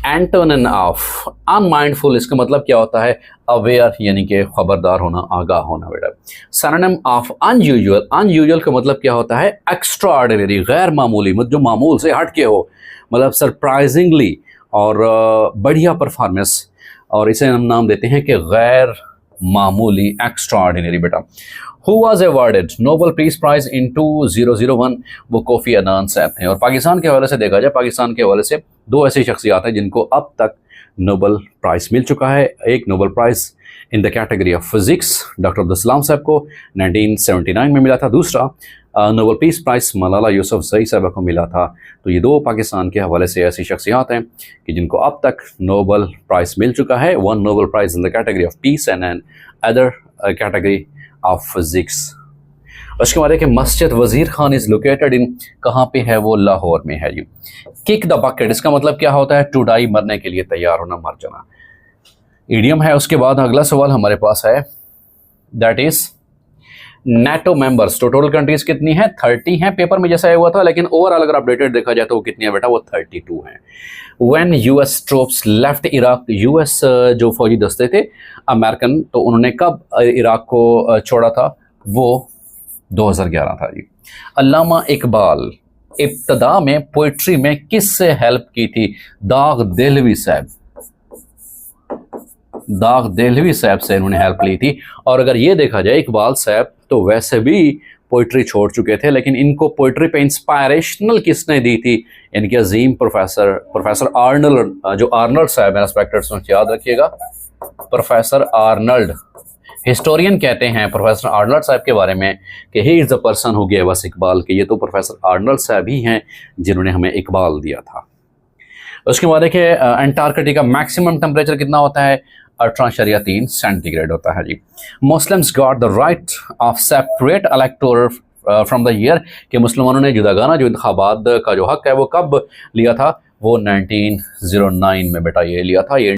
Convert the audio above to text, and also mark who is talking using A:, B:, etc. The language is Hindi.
A: एंटोनिम ऑफ अनमाइंडफुल, इसका मतलब क्या होता है? अवेयर, यानी कि खबरदार होना, आगाह होना बेटा। सिनोनिम ऑफ अनयूजुअल, अनयूजुअल का मतलब क्या होता है? एक्स्ट्राऑर्डिनरी, गैर मामूली, मतलब जो मामूल से हट के हो, मतलब सरप्राइजिंगली और बढ़िया परफॉर्मेंस, और इसे हम नाम देते हैं कि गैर मामूली, एक्स्ट्राऑर्डिनरी बेटा। Who was awarded Nobel peace prize in 2001? वो कोफी अनान साहब थे। और पाकिस्तान के हवाले से देखा जाए, पाकिस्तान के हवाले से दो ऐसी शख्सियात हैं जिनको अब तक नोबेल प्राइज़ मिल चुका है। एक Nobel prize in the category of physics doctor Abdul Salam साहब को 1979 में मिला था। दूसरा Nobel peace prize Malala Yousafzai साहब को मिला था। तो ये दो पाकिस्तान के हवाले से ऐसी शख्सियात हैं कि जिनको अब तक नोबेल प्राइज़ मिल चुका है। One Nobel prize in the category of peace and an other category of physics. उसके बाद है कि मस्जिद वज़ीर खान इज़ लोकेटेड इन, कहाँ पे है वो? लाहौर में है जी। किक द बकेट, इसका मतलब क्या होता है? टू डाई, मरने के लिए तैयार होना, मर जाना, इडियम है। उसके बाद अगला सवाल हमारे पास है, दैट इज नेटो मेंबर्स, तो टोटल कंट्रीज कितनी है? 30 हैं, पेपर में जैसा आया हुआ था, लेकिन ओवरऑल अगर अपडेटेड देखा जाए तो वो कितनी है बेटा? वो 32 हैं। When US troops left Iraq, US जो फौजी दस्ते थे अमेरिकन, तो उन्होंने कब इराक को छोड़ा था? वो 2011 था जी। अल्लामा इकबाल इब्तदा में पोइट्री में किससे हेल्प की थी? दाग देहलवी साहब, दाग देहलवी साहब से इन्होंने हेल्प ली थी। और अगर ये देखा जाए, इकबाल साहब तो वैसे भी पोइट्री छोड़ चुके थे, लेकिन इनको पोइट्री पे इंस्पायरेशनल किसने दी थी? इनके अजीम प्रोफेसर आर्नल्ड, जो आर्नल्ड साहब है, रेस्पेक्टेड, याद रखिएगा, प्रोफेसर आर्नल्ड। हिस्टोरियन कहते हैं प्रोफेसर आर्नल्ड साहब के बारे में कि he is the person who gave us Iqbal, के ये तो प्रोफेसर आर्नल्ड साहब ही हैं जिन्होंने हमें इकबाल दिया था। उसके बाद है कि अंटार्कटिका मैक्सिमम टेम्परेचर कितना होता है? 18.3 सेंटीग्रेड होता है जी। Muslims got the right of separate electoral from the year, कि मुसलमानों ने जुदागाना जो इंतखाबात का जो हक है वो कब लिया था? वो 1909 में बेटा ये लिया था। ये